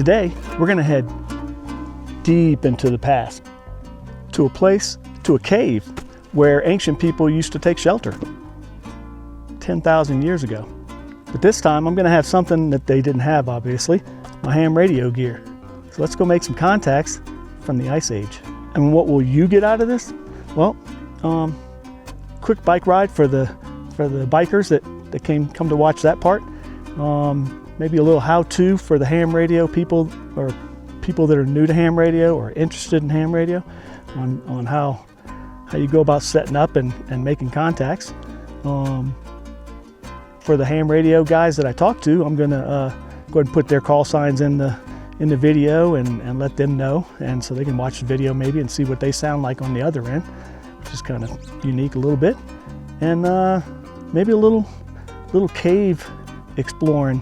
Today, we're gonna head deep into the past, to a cave where ancient people used to take shelter 10,000 years ago. But this time, I'm gonna have something that they didn't have, obviously, my ham radio gear. So let's go make some contacts from the Ice Age. And what will you get out of this? Well, quick bike ride for the bikers that come to watch that part. Maybe a little how-to for the ham radio people, or people that are new to ham radio or interested in ham radio, on how you go about setting up and making contacts. For the ham radio guys that I talk to, I'm gonna go ahead and put their call signs in the video and let them know, and so they can watch the video maybe and see what they sound like on the other end, which is kind of unique a little bit. And maybe a little cave exploring,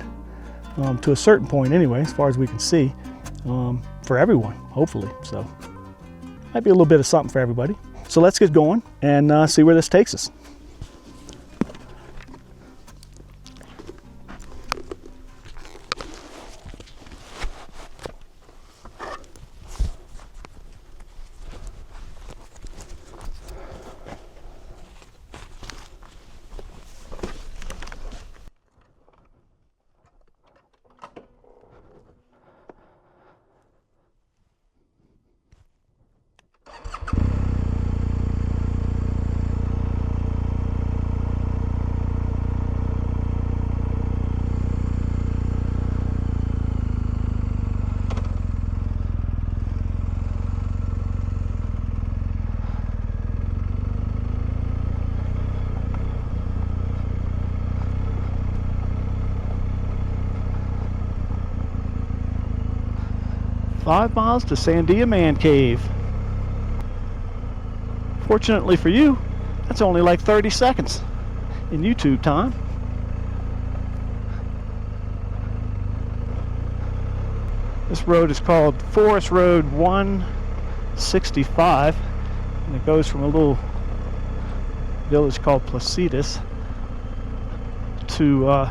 to a certain point anyway, as far as we can see, for everyone, hopefully. So might be a little bit of something for everybody. So let's get going and see where this takes us. Five miles to Sandia Man Cave. Fortunately for you, that's only like 30 seconds in YouTube time. This road is called Forest Road 165, and it goes from a little village called Placidus to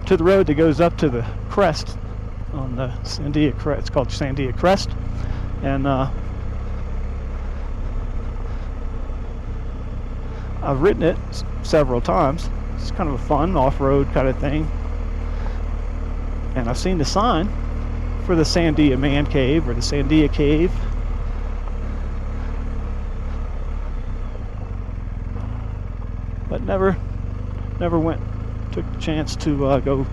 the road that goes up to the crest on the Sandia Crest. It's called Sandia Crest, and I've ridden it several times. It's kind of a fun off-road kind of thing, and I've seen the sign for the Sandia Man Cave, or the Sandia Cave. But never took the chance to go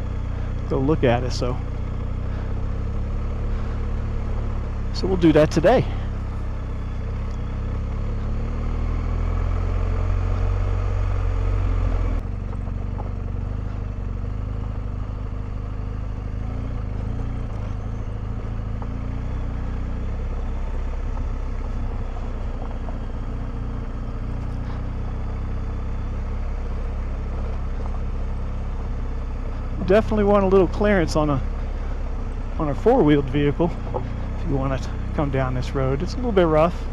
look at it. So we'll do that today. Definitely want a little clearance on a four-wheeled vehicle if you want to come down this road. It's a little bit rough,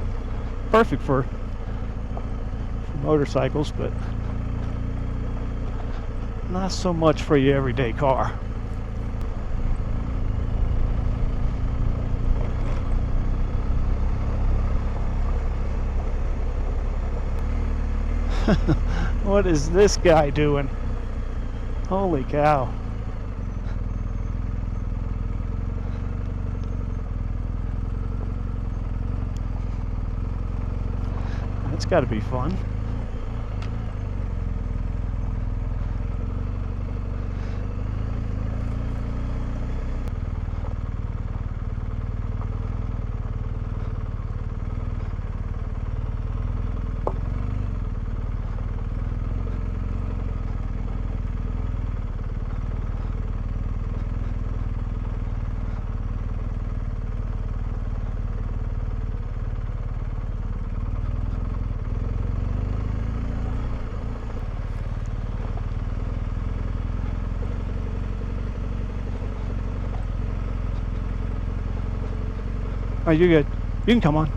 perfect for motorcycles, but not so much for your everyday car. What is this guy doing? Holy cow. That's got to be fun. Oh, you're good. You can come on.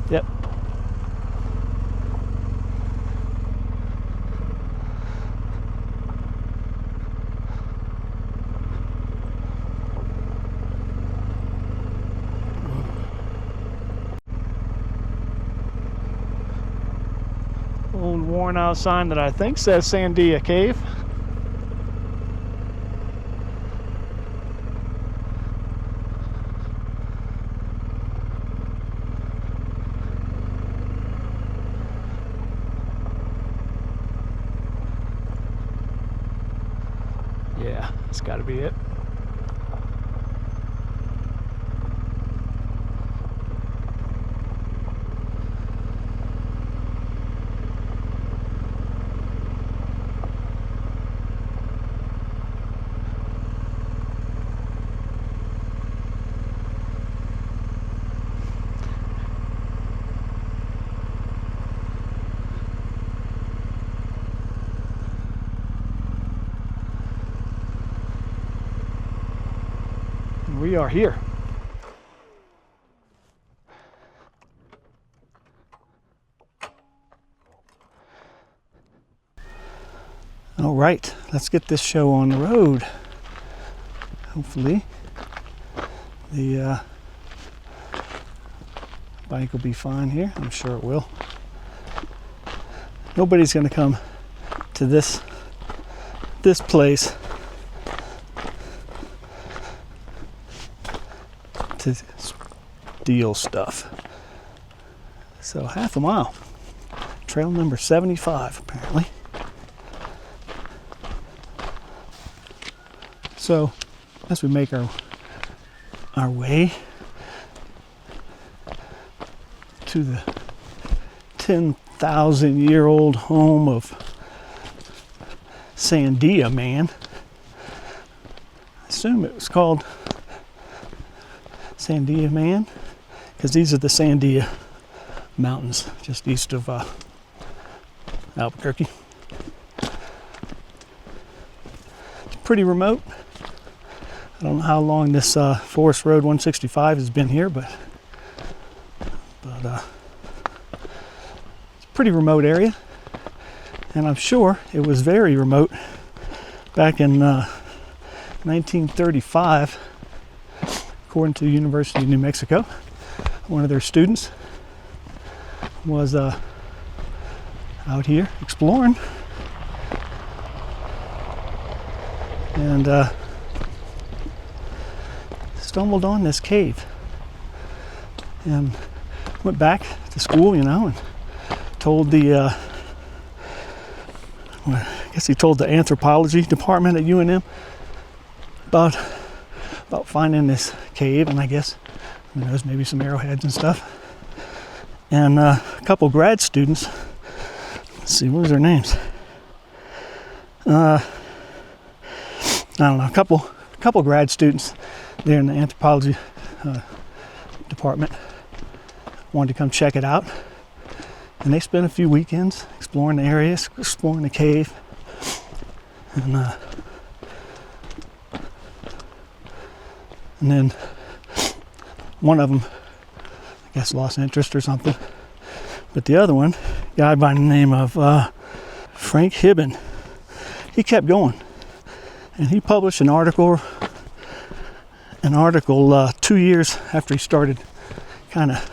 Yep. worn out sign that I think says Sandia Cave. Yeah, it's got to be it. We are here. All right, let's get this show on the road. Hopefully the bike will be fine here. I'm sure it will. Nobody's going to come to this place to steal stuff. So half a mile. Trail number 75 apparently. So as we make our way to the 10,000-year-old home of Sandia Man, I assume it was called Sandia Man because these are the Sandia Mountains just east of Albuquerque. It's pretty remote. I don't know how long this Forest Road 165 has been here, but it's a pretty remote area, and I'm sure it was very remote back in 1935, according to the University of New Mexico. One of their students was out here exploring, and stumbled on this cave and went back to school, you know, and told the well, I guess he told the anthropology department at UNM about finding this cave, and I guess who knows, maybe some arrowheads and stuff. And a couple grad students, let's see, what was their names? I don't know, a couple grad students there in the anthropology department wanted to come check it out, and they spent a few weekends exploring the areas, exploring the cave, and then one of them, I guess, lost interest or something, but the other one, a guy by the name of Frank Hibben, he kept going, and he published an article 2 years after he started kind of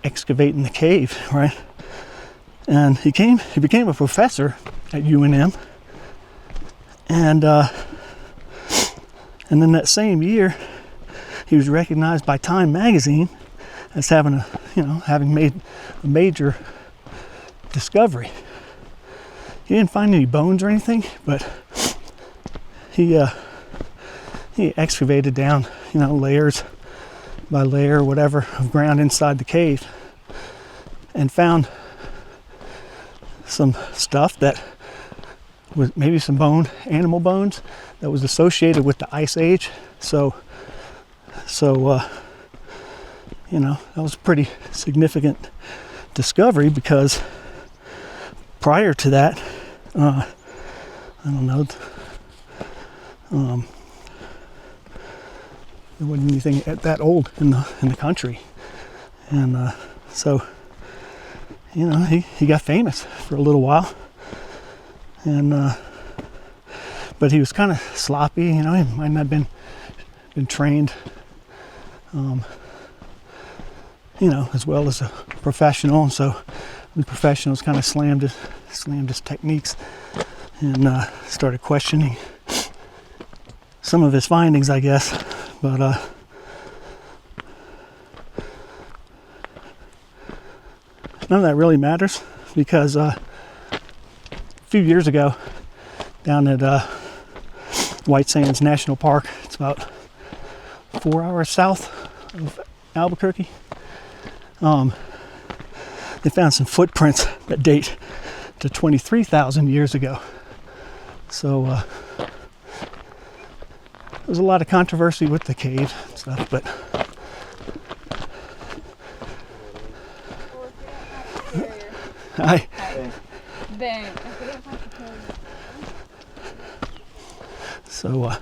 excavating the cave, right? And he became a professor at UNM, and then that same year he was recognized by Time magazine as having made a major discovery. He didn't find any bones or anything, but he excavated down, layers by layer, whatever, of ground inside the cave, and found some stuff that was maybe some animal bones that was associated with the Ice Age. So that was a pretty significant discovery, because prior to that, I don't know, there wasn't anything that old in the country, and so he got famous for a little while, and but he was kind of sloppy, he might not have been trained, as well as a professional, and so the professionals kind of slammed his techniques and started questioning some of his findings, I guess. But none of that really matters, because a few years ago down at White Sands National Park, it's about 4 hours south of Albuquerque, they found some footprints that date to 23,000 years ago. So there's a lot of controversy with the cave and stuff, but Hi. Bang. So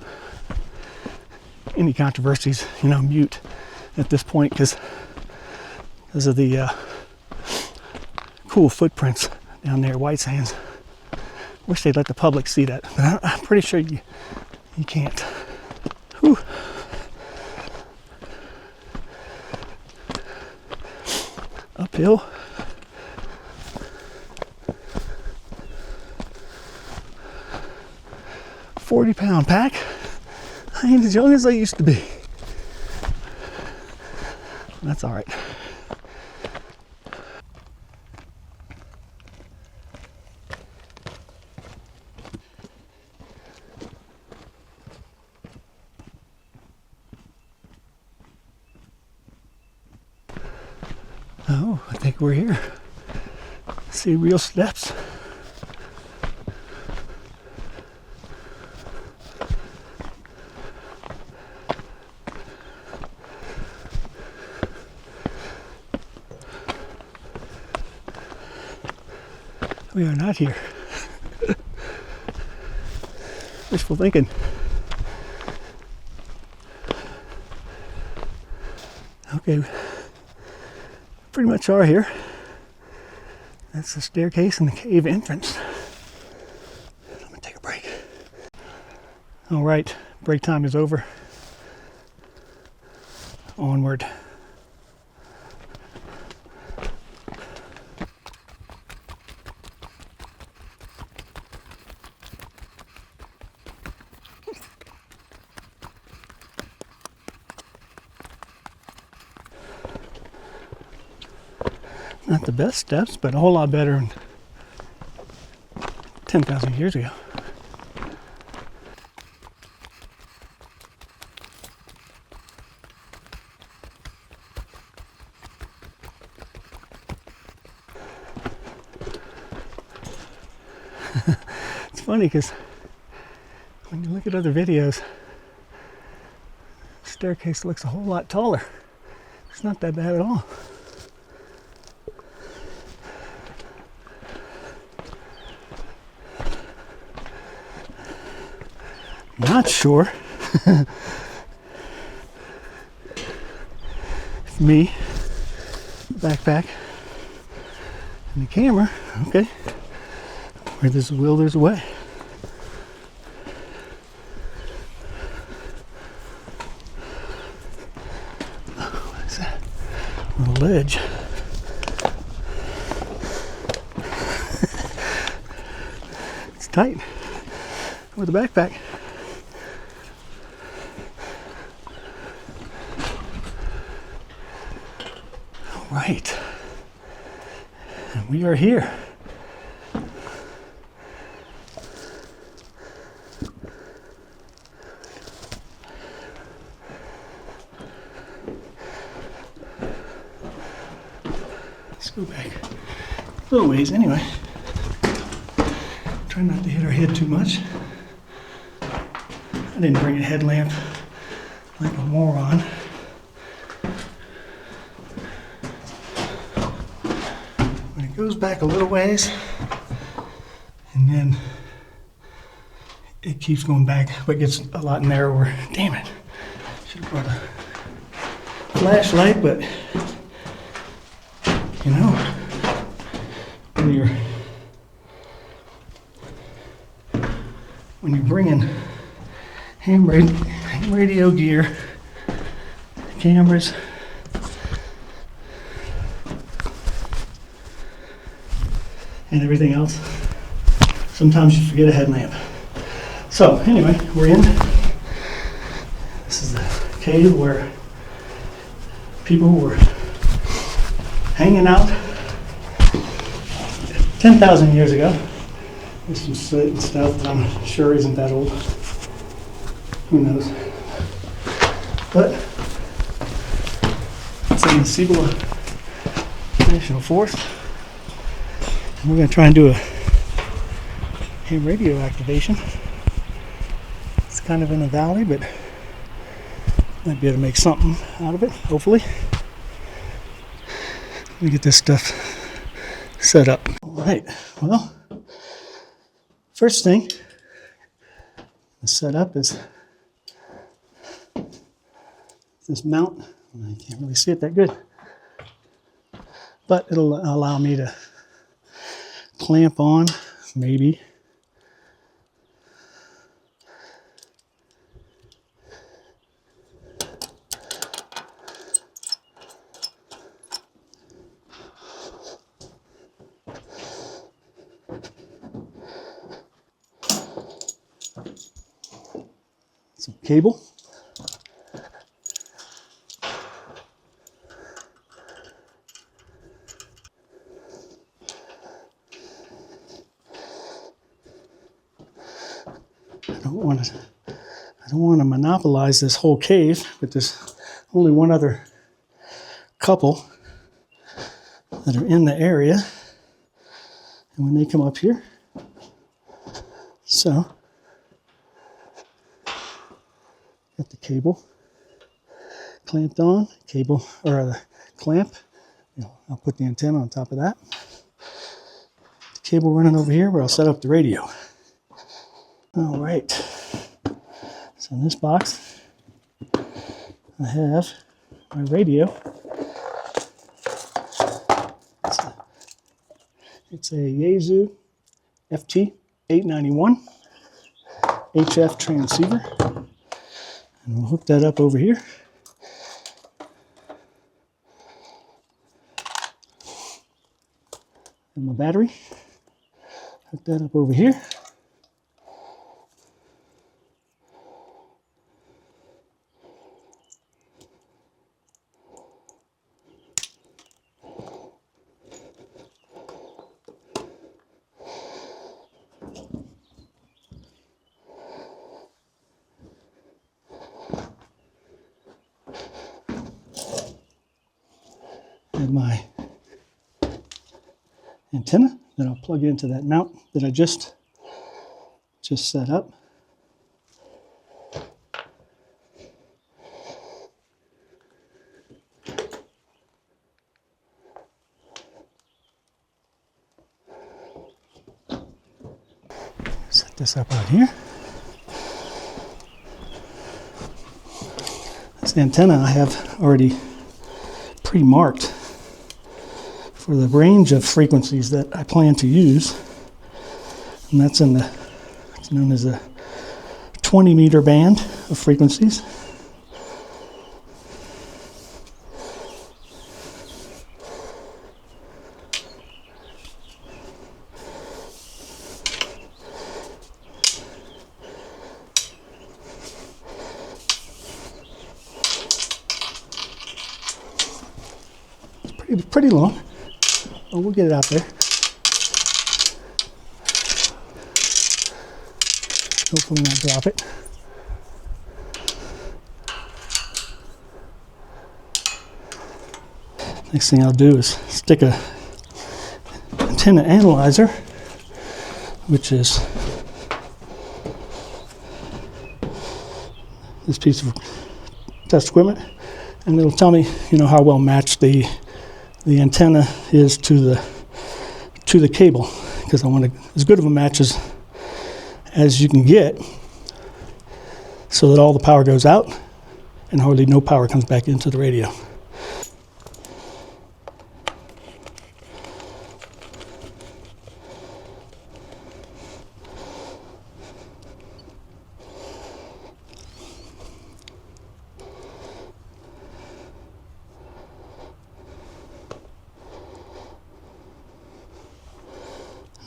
any controversies, you know, mute at this point, because of the cool footprints down there, White Sands. Wish they'd let the public see that, but I'm pretty sure you can't. Whew. Uphill. £40 pack. I ain't as young as I used to be. That's all right. Oh, I think we're here. See real steps. We are not here. Wishful thinking. Okay, pretty much are here. That's the staircase and the cave entrance. I'm gonna take a break. All right, break time is over. Onward. Not the best steps, but a whole lot better than 10,000 years ago. It's funny because when you look at other videos, the staircase looks a whole lot taller. It's not that bad at all. Not sure if me, backpack, and the camera, okay, where there's a will, there's a way. Oh, what is that? A ledge. It's tight with the backpack. Right, and we are here. Let's go back a little ways anyway. Try not to hit our head too much. I didn't bring a headlamp like a moron. It goes back a little ways, and then it keeps going back, but gets a lot narrower. Damn it! Should have brought a flashlight, but you know, when you're bringing ham radio gear, cameras. and everything else. Sometimes you forget a headlamp. So anyway, we're in. This is the cave where people were hanging out 10,000 years ago. There's some soot and stuff that I'm sure isn't that old. Who knows? But it's in the Cibola National Forest. And we're going to try and do a ham radio activation. It's kind of in a valley, but might be able to make something out of it, hopefully. Let me get this stuff set up. All right, well, first thing to set up is this mount. I can't really see it that good, but it'll allow me to clamp on, maybe. Some cable. I don't want to monopolize this whole cave, but there's only one other couple that are in the area, and when they come up here, so got the cable clamped on, cable or the clamp. I'll put the antenna on top of that. The cable running over here where I'll set up the radio. All right. So in this box, I have my radio. It's a Yaesu FT891 HF transceiver. And we'll hook that up over here. And my battery. Hook that up over here. And my antenna that I'll plug into that mount that I just set up. Set this up right here. This antenna I have already pre-marked for the range of frequencies that I plan to use, and that's in the, it's known as a 20 meter band of frequencies. It's pretty long. Oh, we'll get it out there. Hopefully not drop it. Next thing I'll do is stick a antenna analyzer, which is this piece of test equipment, and it'll tell me, how well matched the antenna is to the cable, because I want as good of a match as you can get, so that all the power goes out and hardly no power comes back into the radio.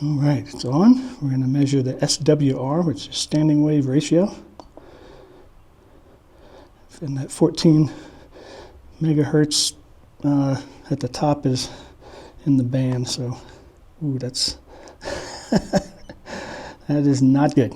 All right, it's on. We're going to measure the SWR, which is standing wave ratio. And that 14 megahertz at the top is in the band, so ooh, that's that is not good.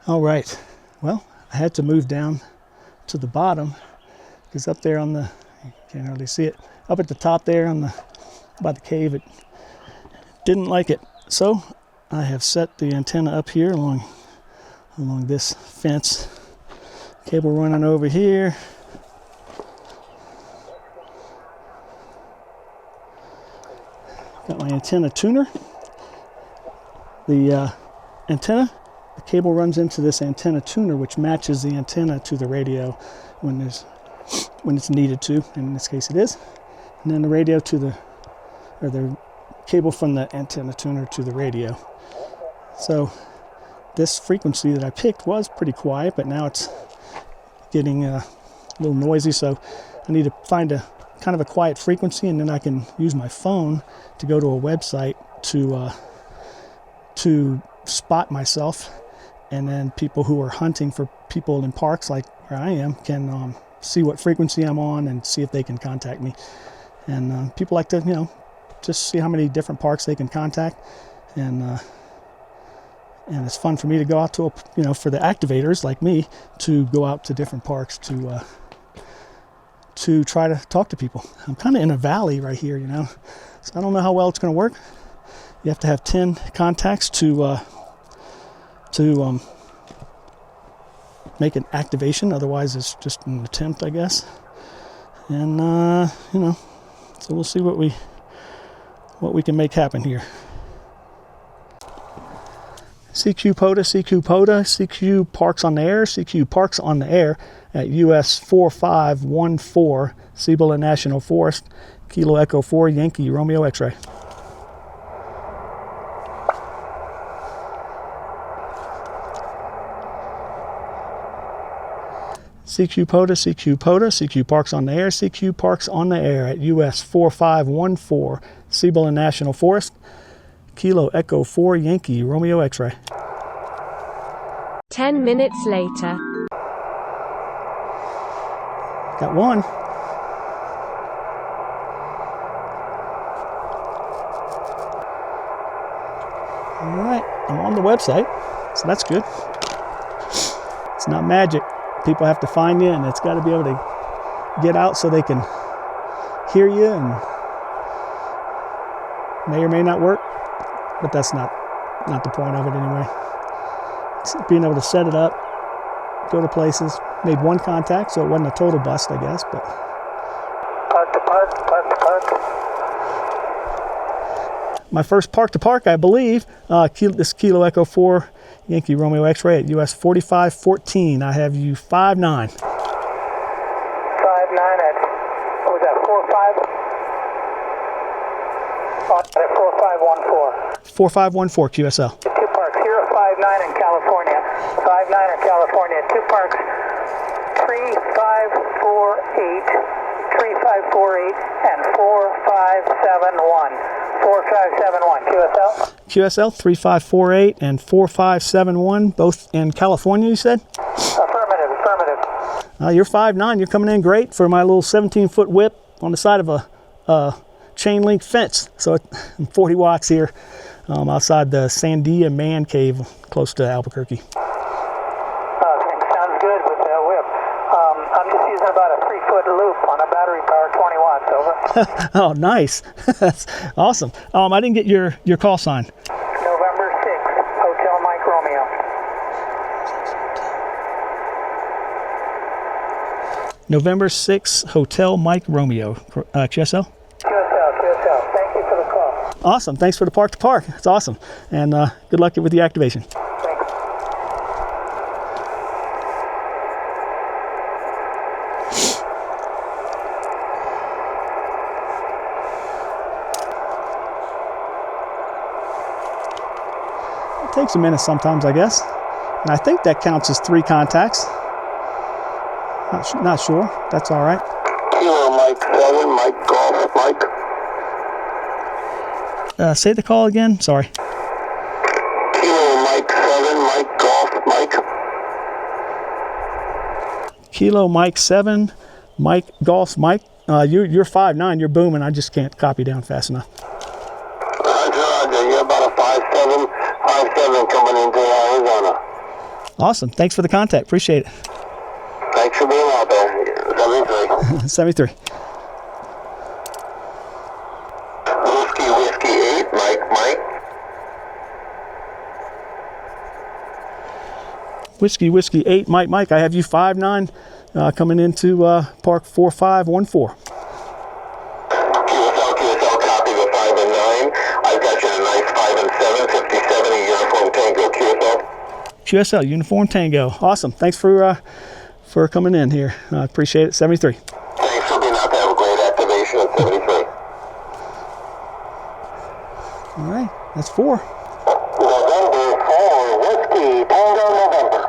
All right, well, I had to move down to the bottom because up there on the, you can't hardly see it, up at the top there on the, by the cave, it didn't like it. So I have set the antenna up here along this fence. Cable running over here. Got my antenna tuner. The cable runs into this antenna tuner, which matches the antenna to the radio when it's needed to, and in this case it is. And then the radio to the cable from the antenna tuner to the radio. So this frequency that I picked was pretty quiet, but now it's getting a little noisy, so I need to find a kind of a quiet frequency, and then I can use my phone to go to a website to spot myself, and then people who are hunting for people in parks like where I am can see what frequency I'm on and see if they can contact me. And people like to, you know, just see how many different parks they can contact, and it's fun for me to go out to, you know, for the activators like me to go out to different parks to try to talk to people. I'm kind of in a valley right here, you know, so I don't know how well it's going to work. You have to have 10 contacts to make an activation. Otherwise, it's just an attempt, I guess. And you know, so we'll see what we can make happen here. CQ POTA, CQ POTA, CQ parks on the air, CQ parks on the air at US 4514, Cibola National Forest, Kilo Echo 4, Yankee Romeo X-ray. CQ POTA, CQ POTA, CQ parks on the air, CQ parks on the air at US 4514, Cibola National Forest, Kilo Echo 4, Yankee Romeo X-ray. 10 minutes later. Got one. All right, I'm on the website, so that's good. It's not magic. People have to find you, and it's got to be able to get out so they can hear you, and may or may not work, but that's not the point of it anyway. It's being able to set it up, go to places. Made one contact, so it wasn't a total bust, I guess, but park to park, park to park. my first park to park, I believe, this Kilo Echo 4 Yankee Romeo X-ray at US 4514. I have you 59. 59 at, what was that, 45? At 4514. 4514 QSL. Two parks, here at 59 in California. 59 in California, two parks, 3548, 3548, and 4571. 4571, QSL? QSL 3548 and 4571, both in California, you said? Affirmative, affirmative. You're 5'9", you're coming in great for my little 17-foot whip on the side of a chain link fence. So I'm 40 watts here outside the Sandia Man Cave, close to Albuquerque. Sounds good with that whip. I'm just using about a 3-foot loop on a battery power, 20 watts, over. Oh, nice. That's awesome. I didn't get your call sign. November 6th, Hotel Mike Romeo. November 6th, Hotel Mike Romeo, QSL? QSL. Thank you for the call. Awesome. Thanks for the park to park. It's awesome. And good luck with the activation. Thanks. Takes a minute sometimes, I guess. And I think that counts as 3 contacts. Not sure. That's all right. Kilo Mike 7, Mike Golf, Mike. Say the call again. Sorry. Kilo Mike 7, Mike Golf, Mike. Kilo Mike 7, Mike Golf, Mike. You're 5'9", you're booming. I just can't copy down fast enough. Roger, you're about a 5'7", 5'7" coming into Arizona. Awesome. Thanks for the contact. Appreciate it. Thanks for being out there. 73. 73. Whiskey 8, Mike. Whiskey 8, Mike. I have you 5'9", coming into Park 4514. QSL, copy the 5 and 9. I've got you a nice 5 and 7, 57, a Uniform Tango QSL. QSL, Uniform Tango. Awesome. Thanks for coming in here. I appreciate it. 73. Thanks for being out there. Have a great activation at 73. All right. That's 4. November 4, Whiskey Tango November.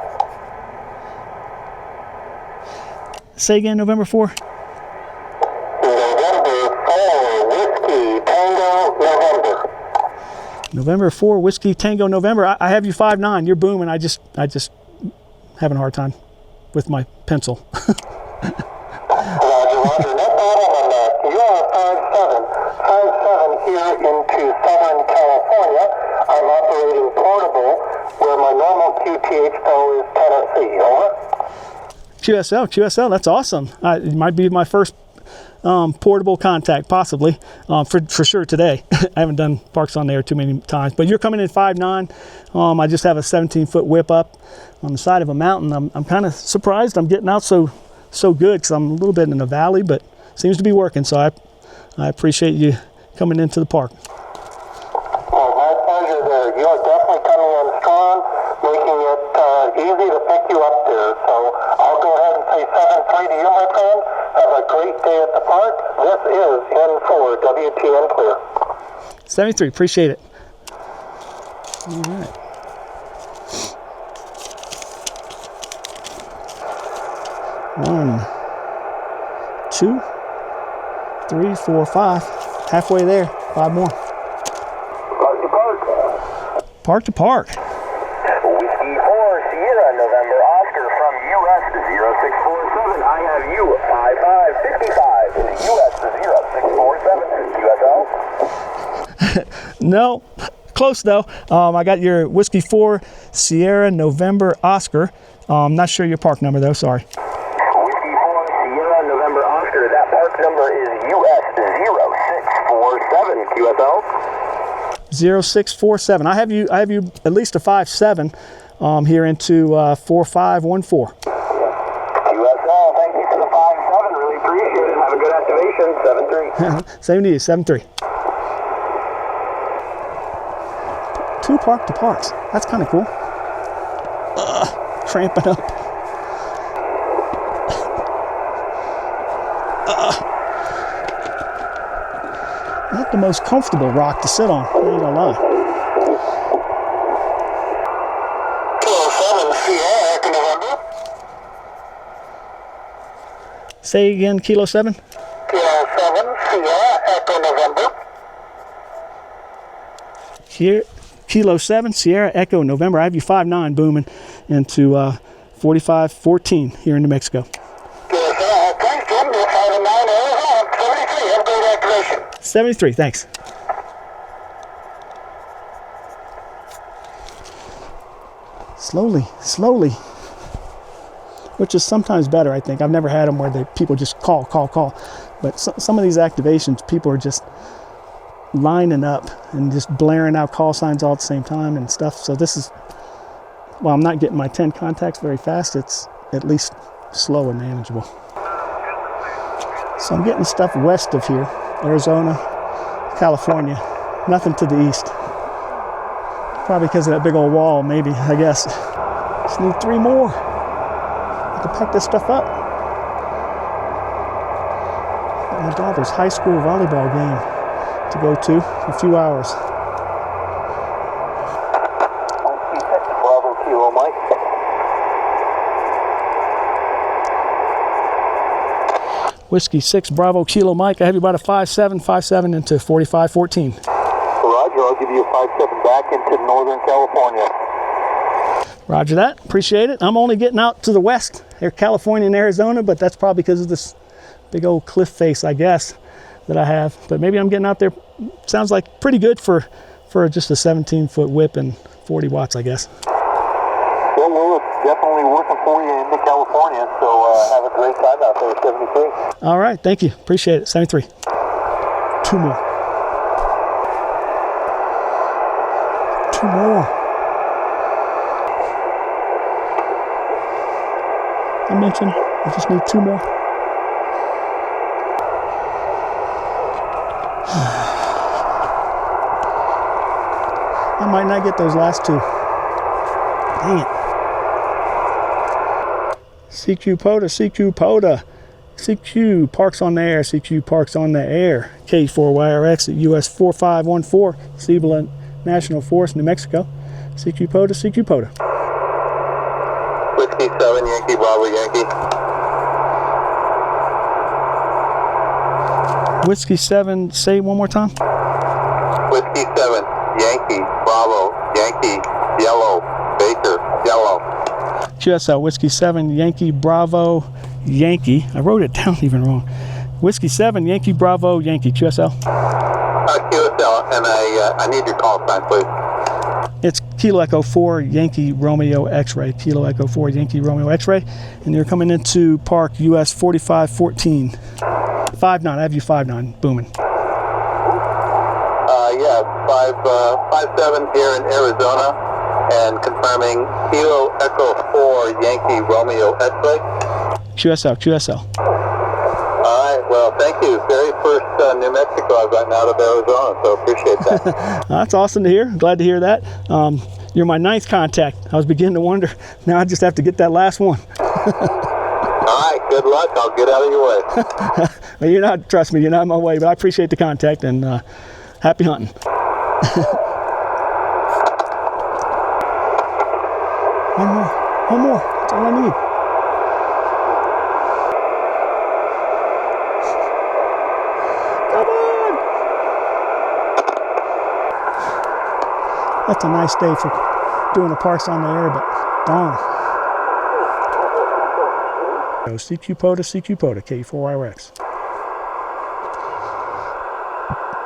Say again, November 4. November 4, Whiskey Tango November. November 4, Whiskey Tango November. I have you 5'9". You're booming. I just having a hard time with my pencil. Roger. No problem on that. You are 5'7" here into Southern California. I'm operating portable where my normal QTH though is Tennessee. Over. QSL, that's awesome. It might be my first portable contact, possibly, for sure today. I haven't done parks on there too many times, but you're coming in 5'9". I just have a 17-foot whip up on the side of a mountain. I'm kind of surprised I'm getting out so good because I'm a little bit in the valley, but seems to be working. So I appreciate you coming into the park. Well, my pleasure there. You are definitely coming in strong, making it easy to pick you up there. So I'll go ahead and say 7-3 to you, my friend. Have a great day at the park. This is N4 WTN Clear. 73, appreciate it. All right. One, 2, 3, 4, 5. Halfway there. 5 more. Park to park. Park to park. Whiskey 4, Sierra, November, Oscar from US 0647. I have you 5555 in the US 0647. QSL? No, close though. I got your Whiskey 4, Sierra, November, Oscar. Not sure your park number though, sorry. Whiskey 4, Sierra, November, Oscar. That park number is US 0647. QSL? 0647. I have you at least a 5'7" here into 4514. QSL, thank you for the 5-7. Really appreciate it. Have a good activation. 7-3. Same to you, 7-3. 2 park to parks. That's kind of cool. Tramping up. Not the most comfortable rock to sit on, I ain't gonna lie. Kilo 7, Sierra, Echo November. Say again, Kilo 7. Kilo 7, Sierra, Echo November. Here, Kilo 7, Sierra, Echo, November. I have you 5'9", booming into 4514 here in New Mexico. Thanks, Jim. You're 5 and 9, Arizona. 73. Have a great activation. 73, thanks. Slowly. Which is sometimes better, I think. I've never had them where people just call. But some of these activations, people are just lining up and just blaring out call signs all at the same time and stuff. So this is, while I'm not getting my 10 contacts very fast, it's at least slow and manageable. So I'm getting stuff west of here, Arizona, California, nothing to the east. Probably because of that big old wall, maybe, I guess. Just need 3 more to pack this stuff up. Got my daughter's high school volleyball game to go to in a few hours. Whiskey 6 Bravo Kilo Mike, I have you about a 5.7 into 45.14. Roger, I'll give you a 5.7 back into Northern California. Roger that, appreciate it. I'm only getting out to the west, here, California and Arizona, but that's probably because of this big old cliff face, I guess, that I have. But maybe I'm getting out there, sounds like pretty good for just a 17-foot whip and 40 watts, I guess. Well, it's definitely working for you into California, so have a great time out there, 73. All right, thank you, appreciate it, 73. Two more. Two more. I mentioned I just need two more. I might not get those last two. Dang it. CQ POTA, CQ POTA. CQ parks on the air, CQ parks on the air. K4YRX at US 4514, Cibola National Forest, New Mexico. CQ POTA, CQ POTA. Whiskey 7, Yankee Bravo, Yankee. Whiskey 7, say it one more time. Whiskey 7, Yankee Bravo, Yankee, Yellow, Baker, Yellow. QSL, Whiskey 7, Yankee Bravo, Yankee. I wrote it down even wrong. Whiskey 7, Yankee Bravo, Yankee. QSL? QSL, and I need your call sign, please. It's Kilo Echo 4, Yankee Romeo X-Ray. Kilo Echo 4, Yankee Romeo X-Ray. And you're coming into Park US 4514. 5.9, I have you 5.9, booming. Yeah, 5.7 here in Arizona, and confirming Kilo Echo 4, Yankee Romeo X-Ray. QSL, QSL. All right, well, thank you. Very first New Mexico I've gotten out of Arizona, so appreciate that. That's awesome to hear. Glad to hear that. You're my 9th contact. I was beginning to wonder. Now I just have to get that last one. All right, good luck. I'll get out of your way. Well, you're not, trust me, you're not in my way, but I appreciate the contact, and happy hunting. One more. That's all I need. Come on! That's a nice day for doing the parks on the air, but darn. CQ POTA, CQ POTA, K4RX.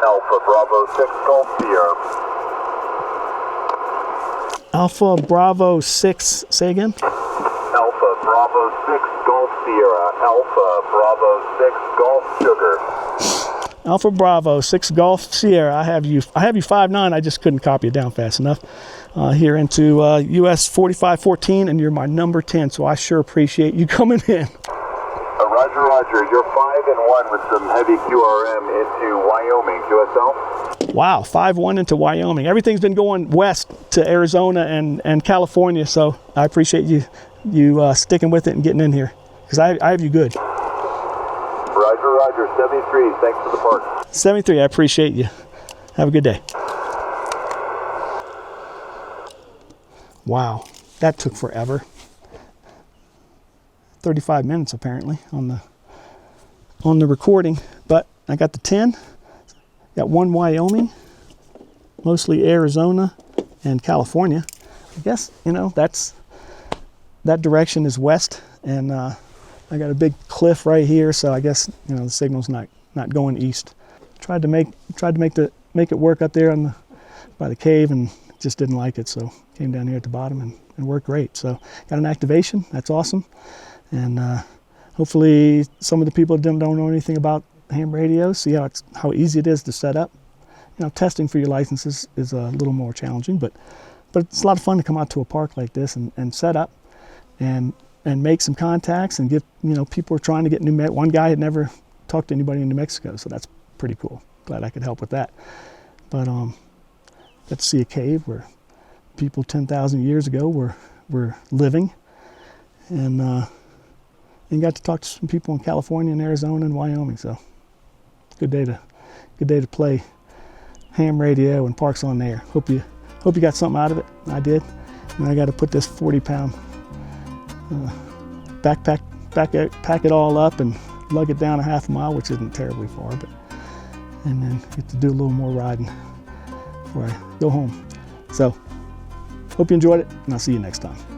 Alpha Bravo 6 Golf Sierra. Alpha Bravo 6, say again? Alpha Bravo 6 Golf Sierra. Alpha Bravo 6 Golf Sugar. Alpha Bravo 6 Golf Sierra. I have you 5.9. I just couldn't copy it down fast enough. Here into US 4514, and you're my number 10, so I sure appreciate you coming in. Roger. You're 5-1 with some heavy QRM into Wyoming. QSL? Wow, 5-1 into Wyoming. Everything's been going west to Arizona and California, so I appreciate you sticking with it and getting in here, because I have you good. Roger. 73. Thanks for the park. 73. I appreciate you. Have a good day. Wow, that took forever. 35 minutes apparently on the recording, but I got the 10. Got one Wyoming, mostly Arizona and California. I guess, that direction is west, and I got a big cliff right here, so I guess the signal's not going east. Tried to make it work up there by the cave, and just didn't like it, so came down here at the bottom and worked great. So got an activation, that's awesome. And hopefully some of the people that don't know anything about ham radios see how easy it is to set up. Testing for your licenses is a little more challenging, but it's a lot of fun to come out to a park like this and set up and make some contacts and give, people are trying to get one guy had never talked to anybody in New Mexico, so that's pretty cool. Glad I could help with that. But got to see a cave where people 10,000 years ago were living, and got to talk to some people in California and Arizona and Wyoming. So good day to play ham radio and parks on the air. Hope you got something out of it. I did. And I got to put this 40-pound backpack, pack it all up and lug it down a half a mile, which isn't terribly far, but, and then get to do a little more riding before I go home. So, hope you enjoyed it, and I'll see you next time.